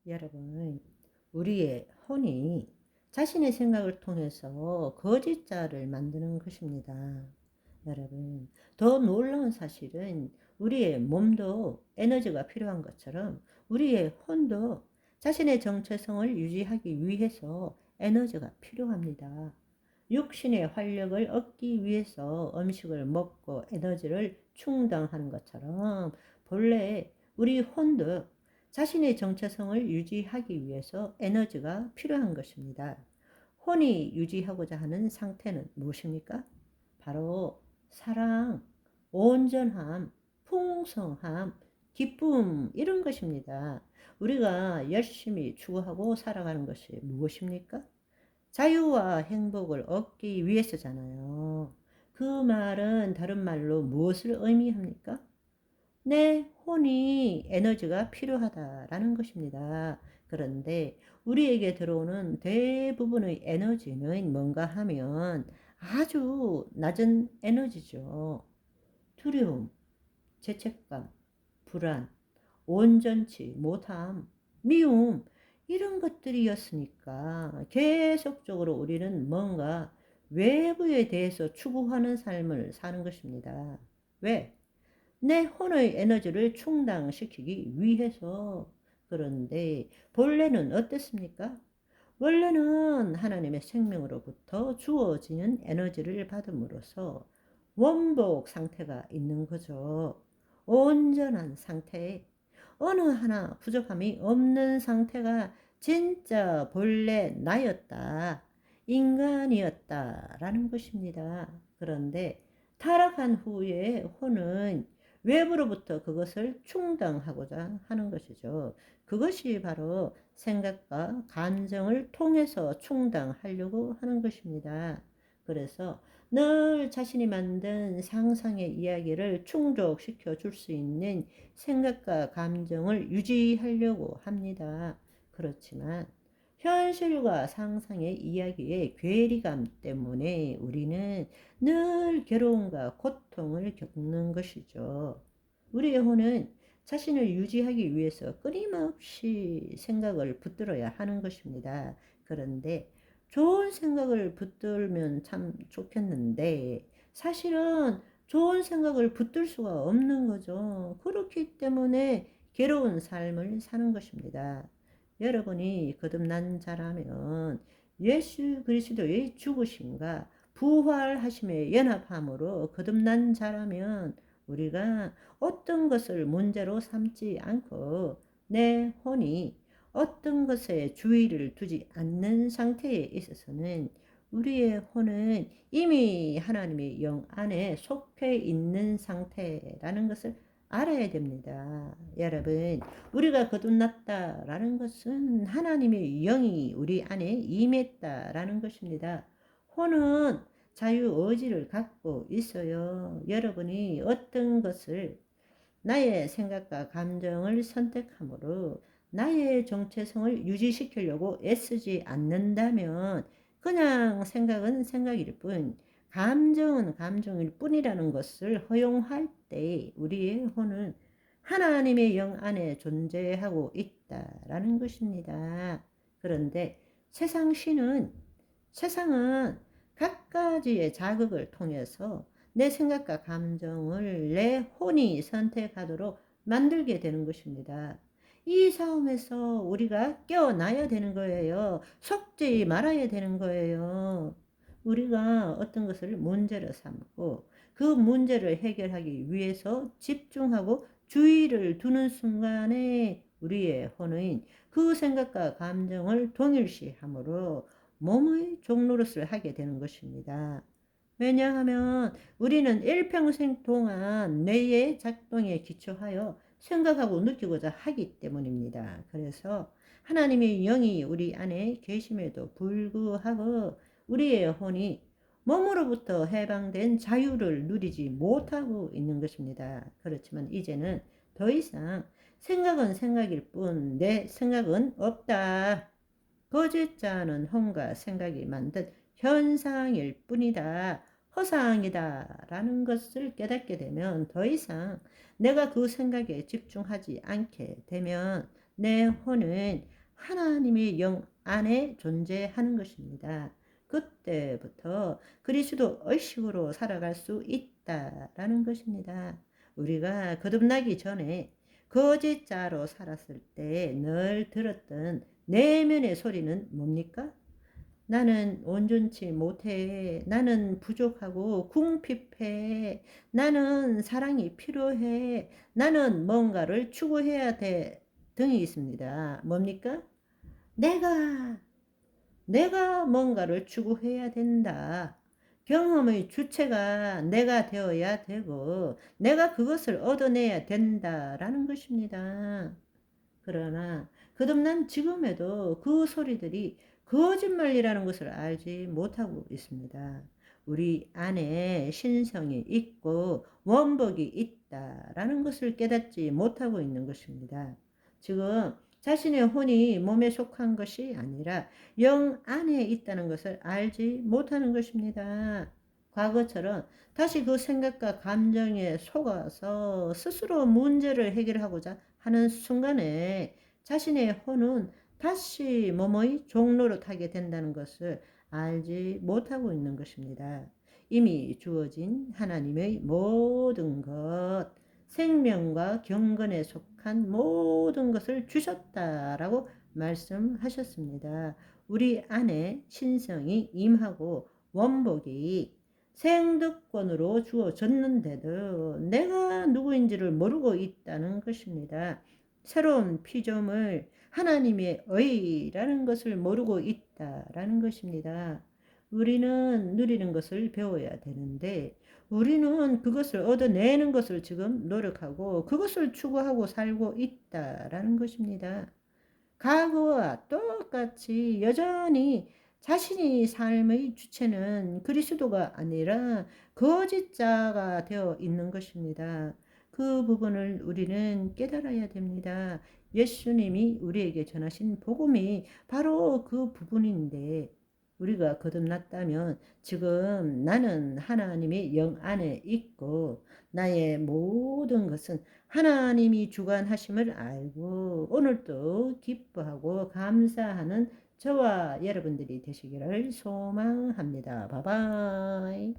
여러분, 우리의 혼이 자신의 생각을 통해서 거짓자를 만드는 것입니다. 여러분, 더 놀라운 사실은 우리의 몸도 에너지가 필요한 것처럼 우리의 혼도 자신의 정체성을 유지하기 위해서 에너지가 필요합니다. 육신의 활력을 얻기 위해서 음식을 먹고 에너지를 충당하는 것처럼 본래 우리 혼도 자신의 정체성을 유지하기 위해서 에너지가 필요한 것입니다. 혼이 유지하고자 하는 상태는 무엇입니까? 바로 사랑, 온전함, 풍성함, 기쁨 이런 것입니다. 우리가 열심히 추구하고 살아가는 것이 무엇입니까? 자유와 행복을 얻기 위해서잖아요. 그 말은 다른 말로 무엇을 의미합니까? 내 혼이 에너지가 필요하다라는 것입니다. 그런데 우리에게 들어오는 대부분의 에너지는 뭔가 하면 아주 낮은 에너지죠. 두려움, 죄책감, 불안, 온전치 못함, 미움, 이런 것들이었으니까 계속적으로 우리는 뭔가 외부에 대해서 추구하는 삶을 사는 것입니다. 왜? 내 혼의 에너지를 충당시키기 위해서. 그런데 본래는 어땠습니까? 원래는 하나님의 생명으로부터 주어지는 에너지를 받음으로써 원복 상태가 있는 거죠. 온전한 상태, 어느 하나 부족함이 없는 상태가 진짜 본래 나였다, 인간이었다라는 것입니다. 그런데 타락한 후에 혼은 외부로부터 그것을 충당하고자 하는 것이죠. 그것이 바로 생각과 감정을 통해서 충당하려고 하는 것입니다. 그래서 늘 자신이 만든 상상의 이야기를 충족시켜 줄 수 있는 생각과 감정을 유지하려고 합니다. 그렇지만 현실과 상상의 이야기의 괴리감 때문에 우리는 늘 괴로움과 고통을 겪는 것이죠. 우리의 혼은 자신을 유지하기 위해서 끊임없이 생각을 붙들어야 하는 것입니다. 그런데 좋은 생각을 붙들면 참 좋겠는데 사실은 좋은 생각을 붙들 수가 없는 거죠. 그렇기 때문에 괴로운 삶을 사는 것입니다. 여러분이 거듭난 자라면 예수 그리스도의 죽으심과 부활하심에 연합함으로 거듭난 자라면 우리가 어떤 것을 문제로 삼지 않고 내 혼이 어떤 것에 주의를 두지 않는 상태에 있어서는 우리의 혼은 이미 하나님의 영 안에 속해 있는 상태라는 것을 알아야 됩니다. 여러분, 우리가 거듭났다라는 것은 하나님의 영이 우리 안에 임했다라는 것입니다. 혼은 자유 의지를 갖고 있어요. 여러분이 어떤 것을 나의 생각과 감정을 선택함으로 나의 정체성을 유지시키려고 애쓰지 않는다면 그냥 생각은 생각일 뿐, 감정은 감정일 뿐이라는 것을 허용할 때 우리의 혼은 하나님의 영 안에 존재하고 있다라는 것입니다. 그런데 세상은 갖가지의 자극을 통해서 내 생각과 감정을 내 혼이 선택하도록 만들게 되는 것입니다. 이 싸움에서 우리가 깨어나야 되는 거예요. 속지 말아야 되는 거예요. 우리가 어떤 것을 문제로 삼고 그 문제를 해결하기 위해서 집중하고 주의를 두는 순간에 우리의 혼은 그 생각과 감정을 동일시함으로 몸의 종노릇을 하게 되는 것입니다. 왜냐하면 우리는 일평생 동안 뇌의 작동에 기초하여 생각하고 느끼고자 하기 때문입니다. 그래서 하나님의 영이 우리 안에 계심에도 불구하고 우리의 혼이 몸으로부터 해방된 자유를 누리지 못하고 있는 것입니다. 그렇지만 이제는 더 이상 생각은 생각일 뿐 내 생각은 없다. 거짓자는 혼과 생각이 만든 현상일 뿐이다. 허상이다. 라는 것을 깨닫게 되면 더 이상 내가 그 생각에 집중하지 않게 되면 내 혼은 하나님의 영 안에 존재하는 것입니다. 그때부터 그리스도 의식으로 살아갈 수 있다라는 것입니다. 우리가 거듭나기 전에 거짓자로 살았을 때 늘 들었던 내면의 소리는 뭡니까? 나는 온전치 못해. 나는 부족하고 궁핍해. 나는 사랑이 필요해. 나는 뭔가를 추구해야 돼. 등이 있습니다. 뭡니까? 내가, 내가 뭔가를 추구해야 된다. 경험의 주체가 내가 되어야 되고, 내가 그것을 얻어내야 된다라는 것입니다. 그러나 거듭난 지금에도 그 소리들이 거짓말이라는 것을 알지 못하고 있습니다. 우리 안에 신성이 있고 원복이 있다라는 것을 깨닫지 못하고 있는 것입니다. 지금 자신의 혼이 몸에 속한 것이 아니라 영 안에 있다는 것을 알지 못하는 것입니다. 과거처럼 다시 그 생각과 감정에 속아서 스스로 문제를 해결하고자 하는 순간에 자신의 혼은 다시 몸의 종로로 타게 된다는 것을 알지 못하고 있는 것입니다. 이미 주어진 하나님의 모든 것, 생명과 경건에 속한 모든 것을 주셨다라고 말씀하셨습니다. 우리 안에 신성이 임하고 원복이 생득권으로 주어졌는데도 내가 누구인지를 모르고 있다는 것입니다. 새로운 피조물 하나님의 의라는 것을 모르고 있다라는 것입니다. 우리는 누리는 것을 배워야 되는데 우리는 그것을 얻어내는 것을 지금 노력하고 그것을 추구하고 살고 있다라는 것입니다. 과거와 똑같이 여전히 자신이 삶의 주체는 그리스도가 아니라 거짓자가 되어 있는 것입니다. 그 부분을 우리는 깨달아야 됩니다. 예수님이 우리에게 전하신 복음이 바로 그 부분인데 우리가 거듭났다면 지금 나는 하나님의 영 안에 있고 나의 모든 것은 하나님이 주관하심을 알고 오늘도 기뻐하고 감사하는 저와 여러분들이 되시기를 소망합니다. 바이바이.